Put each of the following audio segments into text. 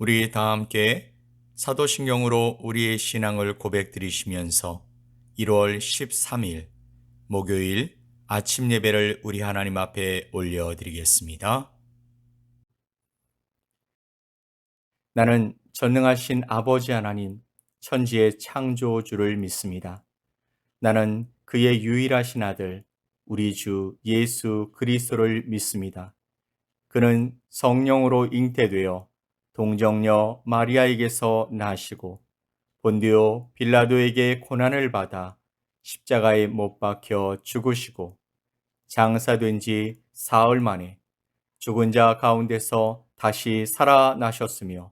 우리 다 함께 사도신경으로 우리의 신앙을 고백드리시면서 1월 13일 목요일 아침 예배를 우리 하나님 앞에 올려드리겠습니다. 나는 전능하신 아버지 하나님, 천지의 창조주를 믿습니다. 나는 그의 유일하신 아들, 우리 주 예수 그리스도를 믿습니다. 그는 성령으로 잉태되어 동정녀 마리아에게서 나시고 본디오 빌라도에게 고난을 받아 십자가에 못 박혀 죽으시고 장사된 지 사흘 만에 죽은 자 가운데서 다시 살아나셨으며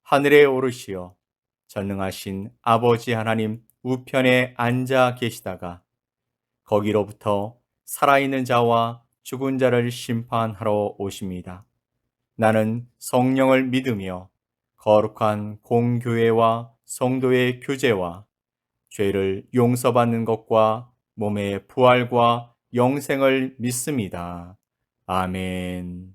하늘에 오르시어 전능하신 아버지 하나님 우편에 앉아 계시다가 거기로부터 살아있는 자와 죽은 자를 심판하러 오십니다. 나는 성령을 믿으며 거룩한 공교회와 성도의 교제와 죄를 용서받는 것과 몸의 부활과 영생을 믿습니다. 아멘.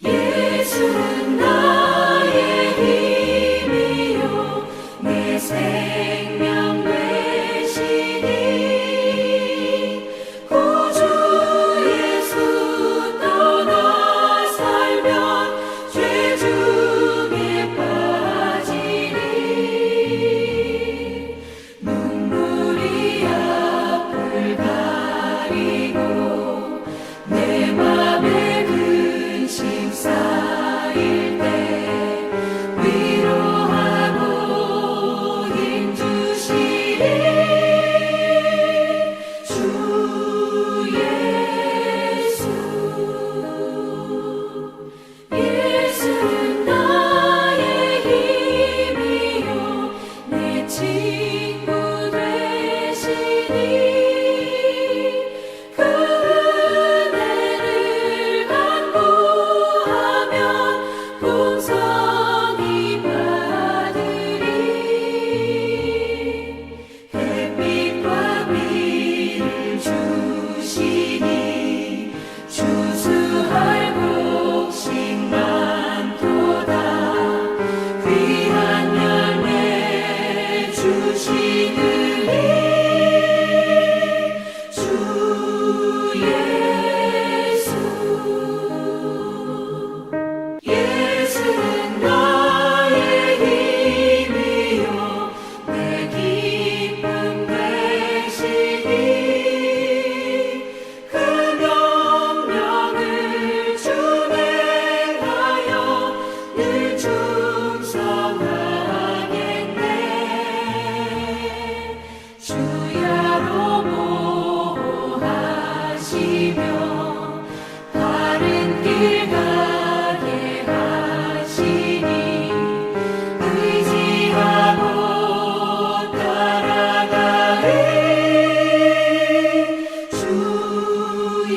예수는 나의 힘이요 내 생명 되시니 구주 예수 떠나 살면 죄 중에 빠지니 눈물이 앞을 가리고 내 맘에 근심 쌓일 때 위로하고 힘주시리 주 예수. 예수는 나의 힘이요 내 친구 되시니 그 은혜를 간구하면 풍성히 받으리. 햇빛과 비를 주시니 추수할 곡식 많도다. 귀한 열매 주시느니 주 예수. 예수는 나의 힘이요 내 기쁨 되시니 그 명령을 준행하여 늘 충성하겠네. 주야로 보호하시며 바른 길 가게 하시니 의지하고 따라가리 주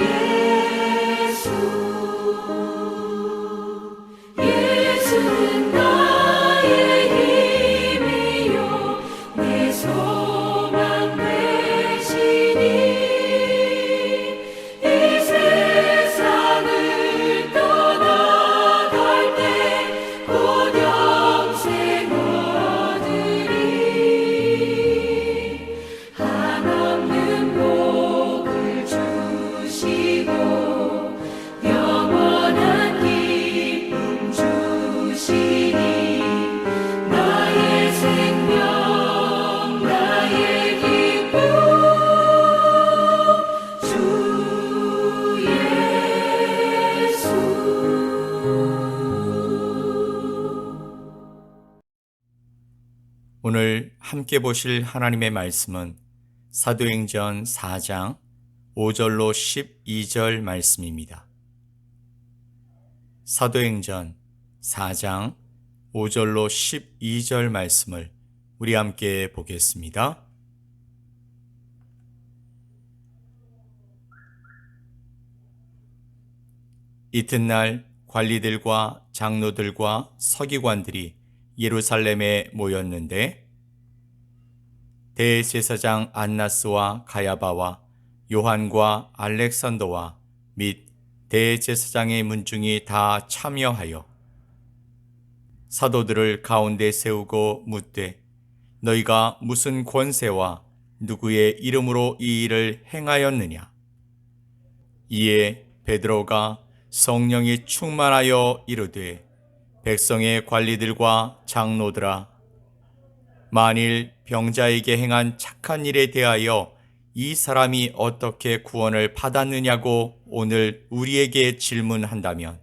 예수. 예수는 나의 힘이요 내 소망 되시니 이 세상을 떠나갈 때 곧 영생 얻으리. 한없는 복을 주시고 영원한 기쁨 주시니 나의 생명 나의 기쁨 주 예수. 오늘 함께 보실 하나님의 말씀은 사도행전 4장 5절로 12절 말씀입니다. 사도행전 4장 5절로 12절 말씀을 우리 함께 보겠습니다. 이튿날 관리들과 장로들과 서기관들이 예루살렘에 모였는데 대제사장 안나스와 가야바와 요한과 알렉산더와 및 대제사장의 문중이 다 참여하여 사도들을 가운데 세우고 묻되 너희가 무슨 권세와 누구의 이름으로 이 일을 행하였느냐? 이에 베드로가 성령이 충만하여 이르되 백성의 관리들과 장로들아 만일 병자에게 행한 착한 일에 대하여 이 사람이 어떻게 구원을 받았느냐고 오늘 우리에게 질문한다면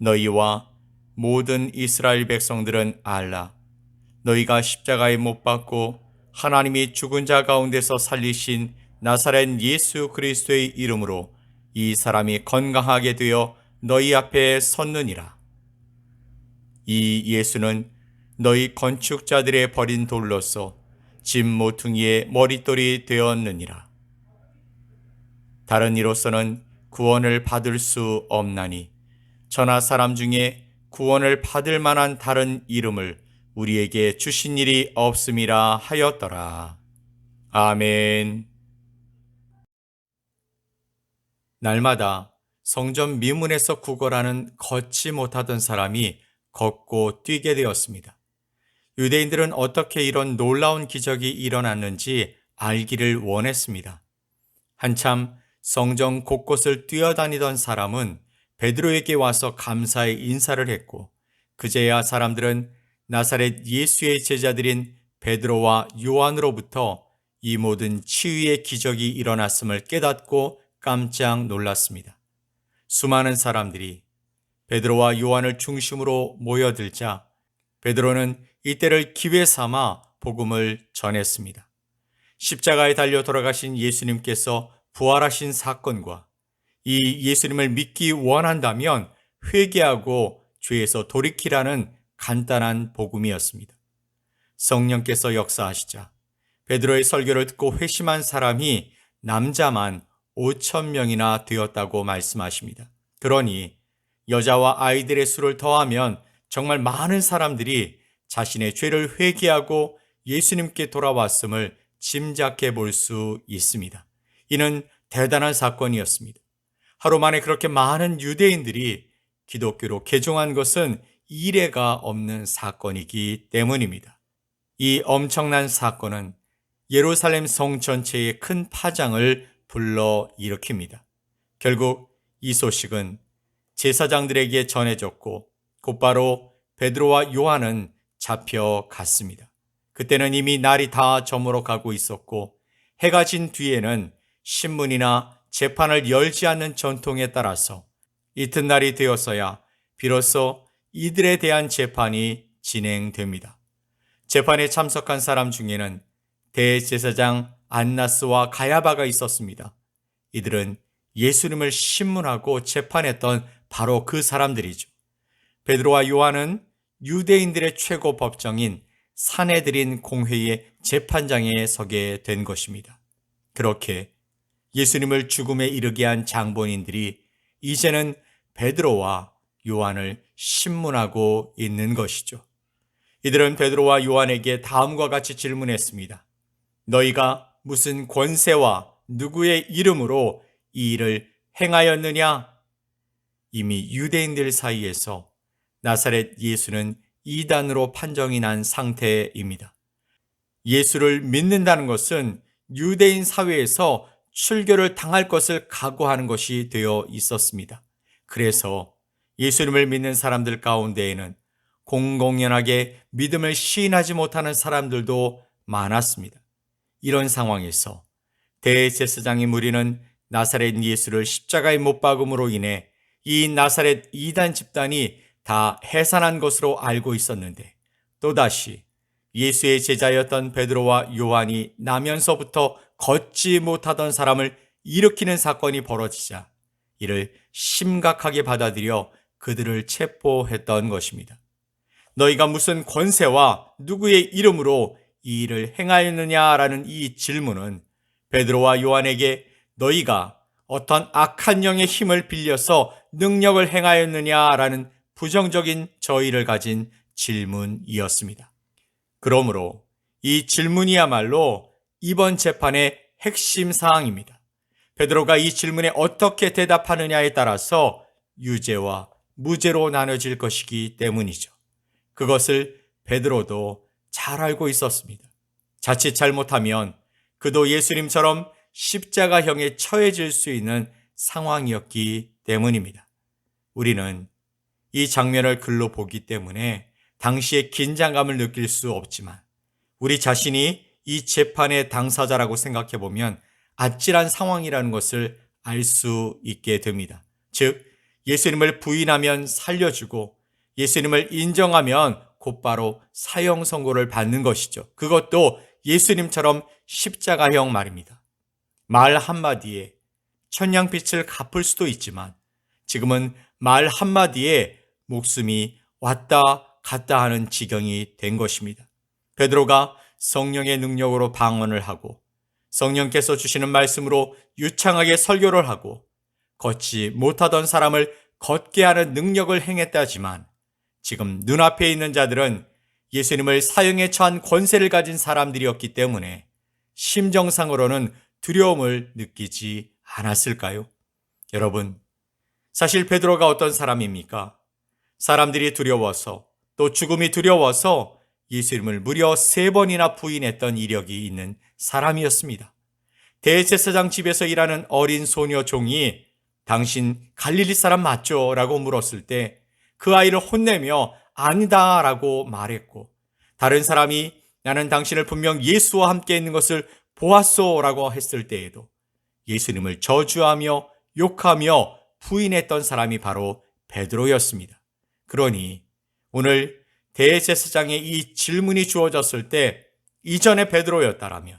너희와 모든 이스라엘 백성들은 알라. 너희가 십자가에 못 박고 하나님이 죽은 자 가운데서 살리신 나사렛 예수 그리스도의 이름으로 이 사람이 건강하게 되어 너희 앞에 섰느니라. 이 예수는 너희 건축자들의 버린 돌로서 집 모퉁이의 머릿돌이 되었느니라. 다른 이로서는 구원을 받을 수 없나니 천하 사람 중에 구원을 받을 만한 다른 이름을 우리에게 주신 일이 없음이라 하였더라. 아멘. 날마다 성전 미문에서 구걸하는 걷지 못하던 사람이 걷고 뛰게 되었습니다. 유대인들은 어떻게 이런 놀라운 기적이 일어났는지 알기를 원했습니다. 한참 성전 곳곳을 뛰어다니던 사람은 베드로에게 와서 감사의 인사를 했고 그제야 사람들은 나사렛 예수의 제자들인 베드로와 요한으로부터 이 모든 치유의 기적이 일어났음을 깨닫고 깜짝 놀랐습니다. 수많은 사람들이 베드로와 요한을 중심으로 모여들자 베드로는 이때를 기회 삼아 복음을 전했습니다. 십자가에 달려 돌아가신 예수님께서 부활하신 사건과 이 예수님을 믿기 원한다면 회개하고 죄에서 돌이키라는 간단한 복음이었습니다. 성령께서 역사하시자 베드로의 설교를 듣고 회심한 사람이 남자만 5,000명이나 되었다고 말씀하십니다. 그러니 여자와 아이들의 수를 더하면 정말 많은 사람들이 자신의 죄를 회개하고 예수님께 돌아왔음을 짐작해 볼 수 있습니다. 이는 대단한 사건이었습니다. 하루 만에 그렇게 많은 유대인들이 기독교로 개종한 것은 이례가 없는 사건이기 때문입니다. 이 엄청난 사건은 예루살렘 성 전체에 큰 파장을 불러일으킵니다. 결국 이 소식은 제사장들에게 전해졌고 곧바로 베드로와 요한은 잡혀갔습니다. 그때는 이미 날이 다 저물어 가고 있었고 해가 진 뒤에는 신문이나 재판을 열지 않는 전통에 따라서 이튿날이 되었어야 비로소 이들에 대한 재판이 진행됩니다. 재판에 참석한 사람 중에는 대제사장 안나스와 가야바가 있었습니다. 이들은 예수님을 신문하고 재판했던 바로 그 사람들이죠. 베드로와 요한은 유대인들의 최고 법정인 산헤드린 공회의 재판장에 서게 된 것입니다. 그렇게 예수님을 죽음에 이르게 한 장본인들이 이제는 베드로와 요한을 신문하고 있는 것이죠. 이들은 베드로와 요한에게 다음과 같이 질문했습니다. 너희가 무슨 권세와 누구의 이름으로 이 일을 행하였느냐? 이미 유대인들 사이에서 나사렛 예수는 이단으로 판정이 난 상태입니다. 예수를 믿는다는 것은 유대인 사회에서 출교를 당할 것을 각오하는 것이 되어 있었습니다. 그래서 예수님을 믿는 사람들 가운데에는 공공연하게 믿음을 시인하지 못하는 사람들도 많았습니다. 이런 상황에서 대제사장의 무리는 나사렛 예수를 십자가에 못 박음으로 인해 이 나사렛 이단 집단이 다 해산한 것으로 알고 있었는데 또다시 예수의 제자였던 베드로와 요한이 나면서부터 걷지 못하던 사람을 일으키는 사건이 벌어지자 이를 심각하게 받아들여 그들을 체포했던 것입니다. 너희가 무슨 권세와 누구의 이름으로 이 일을 행하였느냐라는 이 질문은 베드로와 요한에게 너희가 어떤 악한 영의 힘을 빌려서 능력을 행하였느냐라는 부정적인 저의를 가진 질문이었습니다. 그러므로 이 질문이야말로 이번 재판의 핵심 사항입니다. 베드로가 이 질문에 어떻게 대답하느냐에 따라서 유죄와 무죄로 나눠질 것이기 때문이죠. 그것을 베드로도 잘 알고 있었습니다. 자칫 잘못하면 그도 예수님처럼 십자가형에 처해질 수 있는 상황이었기 때문입니다. 우리는 이 장면을 글로 보기 때문에 당시의 긴장감을 느낄 수 없지만 우리 자신이 이 재판의 당사자라고 생각해 보면 아찔한 상황이라는 것을 알 수 있게 됩니다. 즉, 예수님을 부인하면 살려주고 예수님을 인정하면 곧바로 사형 선고를 받는 것이죠. 그것도 예수님처럼 십자가형 말입니다. 말 한마디에 천냥빛을 갚을 수도 있지만 지금은 말 한마디에 목숨이 왔다 갔다 하는 지경이 된 것입니다. 베드로가 성령의 능력으로 방언을 하고 성령께서 주시는 말씀으로 유창하게 설교를 하고 걷지 못하던 사람을 걷게 하는 능력을 행했다지만 지금 눈앞에 있는 자들은 예수님을 사형에 처한 권세를 가진 사람들이었기 때문에 심정상으로는 두려움을 느끼지 않았을까요? 여러분, 사실 베드로가 어떤 사람입니까? 사람들이 두려워서 또 죽음이 두려워서 예수님을 무려 3번이나 부인했던 이력이 있는 사람이었습니다. 대제사장 집에서 일하는 어린 소녀 종이 당신 갈릴리 사람 맞죠? 라고 물었을 때 그 아이를 혼내며 아니다 라고 말했고 다른 사람이 나는 당신을 분명 예수와 함께 있는 것을 보았소 라고 했을 때에도 예수님을 저주하며 욕하며 부인했던 사람이 바로 베드로였습니다. 그러니 오늘 대제사장의 이 질문이 주어졌을 때 이전에 베드로였다라면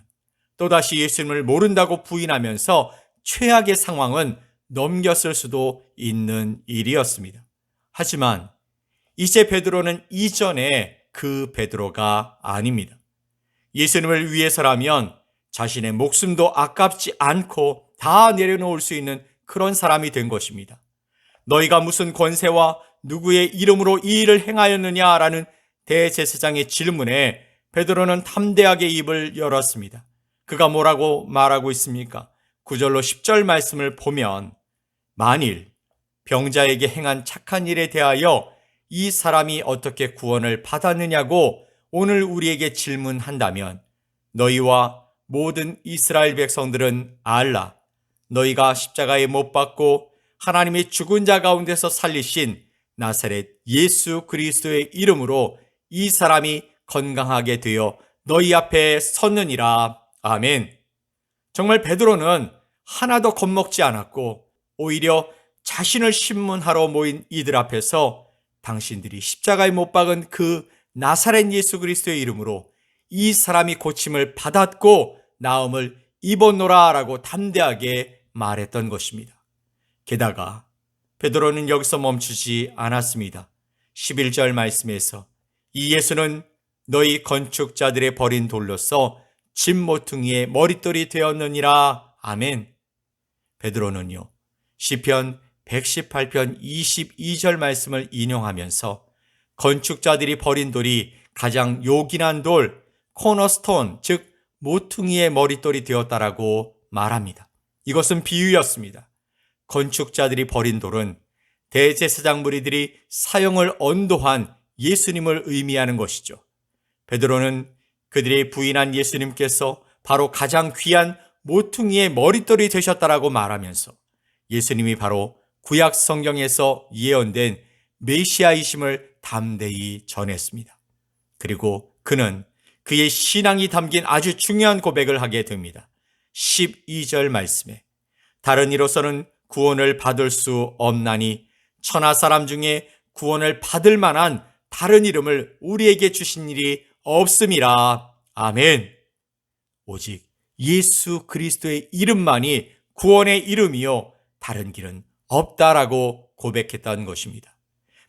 또다시 예수님을 모른다고 부인하면서 최악의 상황은 넘겼을 수도 있는 일이었습니다. 하지만 이제 베드로는 이전에 그 베드로가 아닙니다. 예수님을 위해서라면 자신의 목숨도 아깝지 않고 다 내려놓을 수 있는 그런 사람이 된 것입니다. 너희가 무슨 권세와 누구의 이름으로 이 일을 행하였느냐라는 대제사장의 질문에 베드로는 담대하게 입을 열었습니다. 그가 뭐라고 말하고 있습니까? 9절로 10절 말씀을 보면 만일 병자에게 행한 착한 일에 대하여 이 사람이 어떻게 구원을 받았느냐고 오늘 우리에게 질문한다면 너희와 모든 이스라엘 백성들은 알라. 너희가 십자가에 못 박고 하나님이 죽은 자 가운데서 살리신 나사렛 예수 그리스도의 이름으로 이 사람이 건강하게 되어 너희 앞에 섰느니라. 아멘. 정말 베드로는 하나도 겁먹지 않았고 오히려 자신을 신문하러 모인 이들 앞에서 당신들이 십자가에 못 박은 그 나사렛 예수 그리스도의 이름으로 이 사람이 고침을 받았고 나음을 입었노라 라고 담대하게 말했던 것입니다. 게다가 베드로는 여기서 멈추지 않았습니다. 11절 말씀에서 이 예수는 너희 건축자들의 버린 돌로서 집 모퉁이의 머릿돌이 되었느니라. 아멘. 베드로는요, 시편 118편 22절 말씀을 인용하면서 건축자들이 버린 돌이 가장 요긴한 돌, 코너스톤, 즉 모퉁이의 머릿돌이 되었다라고 말합니다. 이것은 비유였습니다. 건축자들이 버린 돌은 대제사장 무리들이 사형을 언도한 예수님을 의미하는 것이죠. 베드로는 그들이 부인한 예수님께서 바로 가장 귀한 모퉁이의 머릿돌이 되셨다라고 말하면서 예수님이 바로 구약 성경에서 예언된 메시아이심을 담대히 전했습니다. 그리고 그는 그의 신앙이 담긴 아주 중요한 고백을 하게 됩니다. 12절 말씀에 다른 이로서는 구원을 받을 수 없나니 천하 사람 중에 구원을 받을 만한 다른 이름을 우리에게 주신 일이 없음이라. 아멘. 오직 예수 그리스도의 이름만이 구원의 이름이요 다른 길은 없다라고 고백했던 것입니다.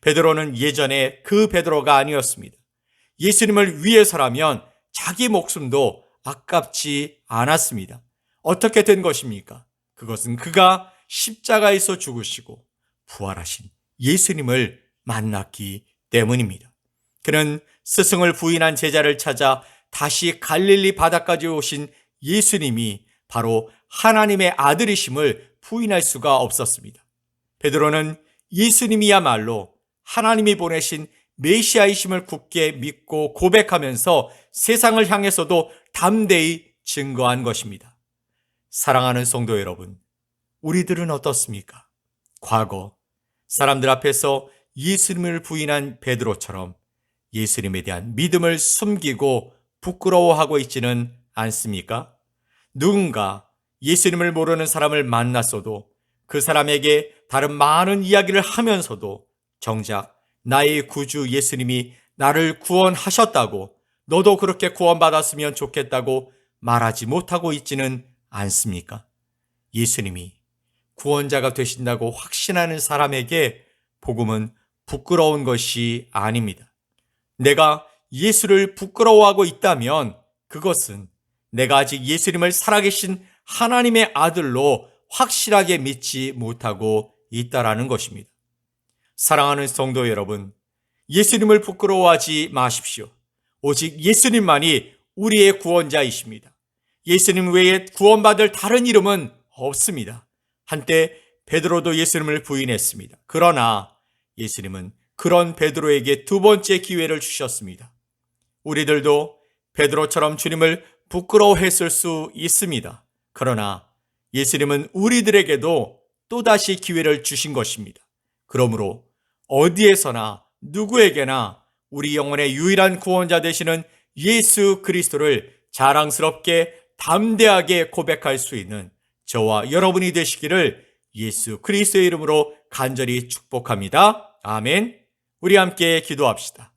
베드로는 예전에 그 베드로가 아니었습니다. 예수님을 위해서라면 자기 목숨도 아깝지 않았습니다. 어떻게 된 것입니까? 그것은 그가 십자가에서 죽으시고 부활하신 예수님을 만났기 때문입니다. 그는 스승을 부인한 제자를 찾아 다시 갈릴리 바다까지 오신 예수님이 바로 하나님의 아들이심을 부인할 수가 없었습니다. 베드로는 예수님이야말로 하나님이 보내신 메시아이심을 굳게 믿고 고백하면서 세상을 향해서도 담대히 증거한 것입니다. 사랑하는 성도 여러분, 우리들은 어떻습니까? 과거 사람들 앞에서 예수님을 부인한 베드로처럼 예수님에 대한 믿음을 숨기고 부끄러워하고 있지는 않습니까? 누군가 예수님을 모르는 사람을 만났어도 그 사람에게 다른 많은 이야기를 하면서도 정작 나의 구주 예수님이 나를 구원하셨다고, 너도 그렇게 구원받았으면 좋겠다고 말하지 못하고 있지는 않습니까? 예수님이 구원자가 되신다고 확신하는 사람에게 복음은 부끄러운 것이 아닙니다. 내가 예수를 부끄러워하고 있다면 그것은 내가 아직 예수님을 살아계신 하나님의 아들로 확실하게 믿지 못하고 있다라는 것입니다. 사랑하는 성도 여러분, 예수님을 부끄러워하지 마십시오. 오직 예수님만이 우리의 구원자이십니다. 예수님 외에 구원받을 다른 이름은 없습니다. 한때 베드로도 예수님을 부인했습니다. 그러나 예수님은 그런 베드로에게 두 번째 기회를 주셨습니다. 우리들도 베드로처럼 주님을 부끄러워했을 수 있습니다. 그러나 예수님은 우리들에게도 또다시 기회를 주신 것입니다. 그러므로 어디에서나 누구에게나 우리 영혼의 유일한 구원자 되시는 예수 그리스도를 자랑스럽게 담대하게 고백할 수 있는 저와 여러분이 되시기를 예수 그리스도의 이름으로 간절히 축복합니다. 아멘. 우리 함께 기도합시다.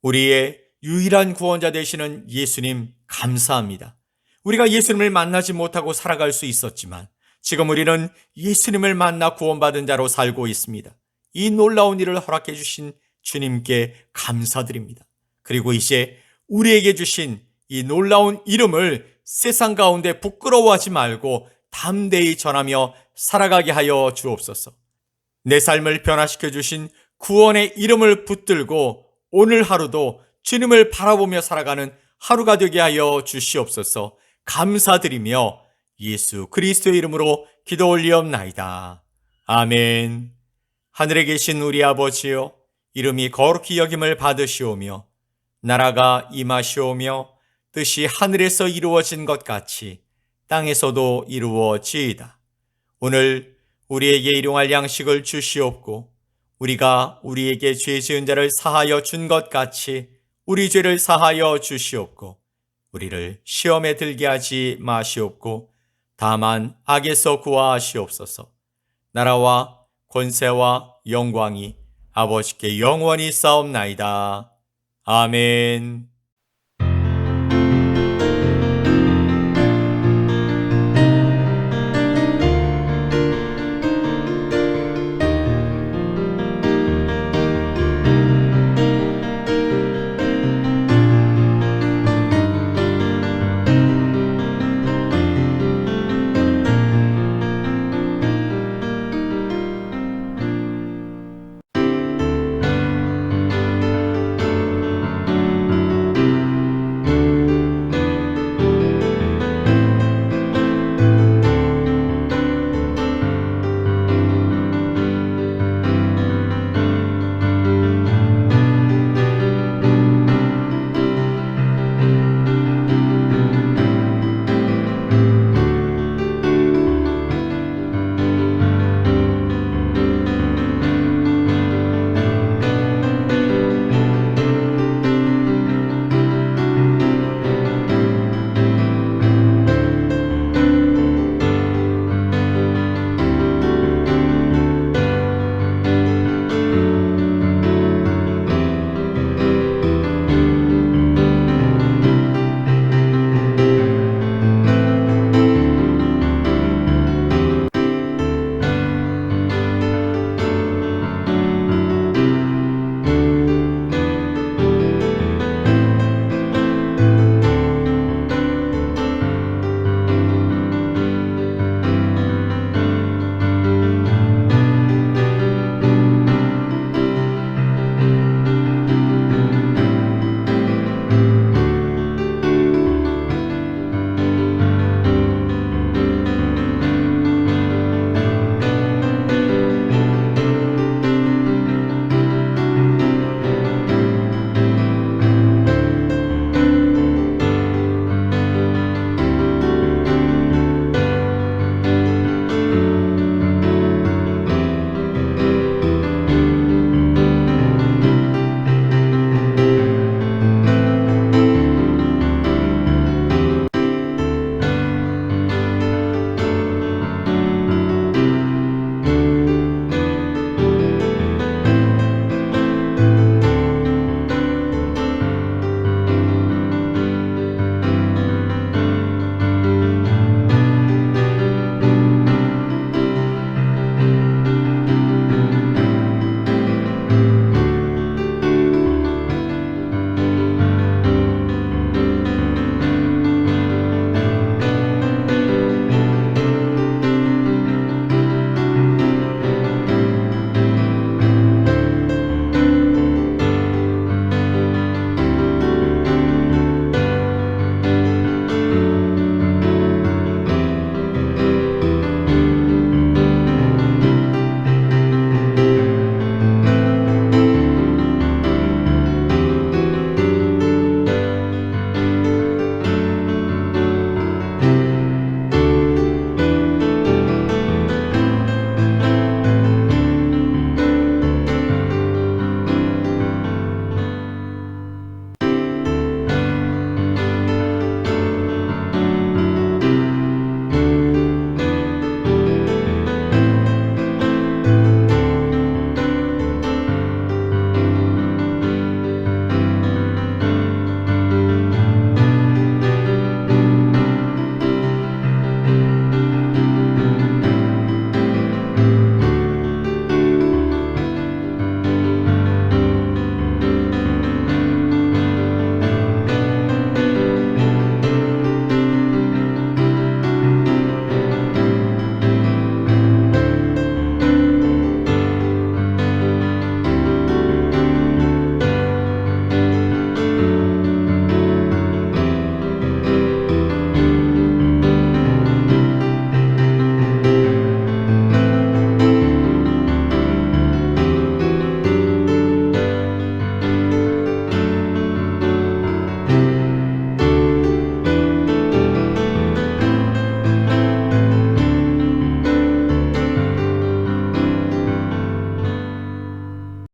우리의 유일한 구원자 되시는 예수님 감사합니다. 우리가 예수님을 만나지 못하고 살아갈 수 있었지만 지금 우리는 예수님을 만나 구원받은 자로 살고 있습니다. 이 놀라운 일을 허락해 주신 주님께 감사드립니다. 그리고 이제 우리에게 주신 이 놀라운 이름을 세상 가운데 부끄러워하지 말고 담대히 전하며 살아가게 하여 주옵소서. 내 삶을 변화시켜 주신 구원의 이름을 붙들고 오늘 하루도 주님을 바라보며 살아가는 하루가 되게 하여 주시옵소서. 감사드리며 예수 그리스도의 이름으로 기도 올리옵나이다. 아멘. 하늘에 계신 우리 아버지여, 이름이 거룩히 여김을 받으시오며 나라가 임하시오며 뜻이 하늘에서 이루어진 것 같이 땅에서도 이루어지이다. 오늘 우리에게 일용할 양식을 주시옵고 우리가 우리에게 죄 지은 자를 사하여 준 것 같이 우리 죄를 사하여 주시옵고 우리를 시험에 들게 하지 마시옵고 다만 악에서 구하시옵소서. 나라와 권세와 영광이 아버지께 영원히 싸움나이다. 아멘.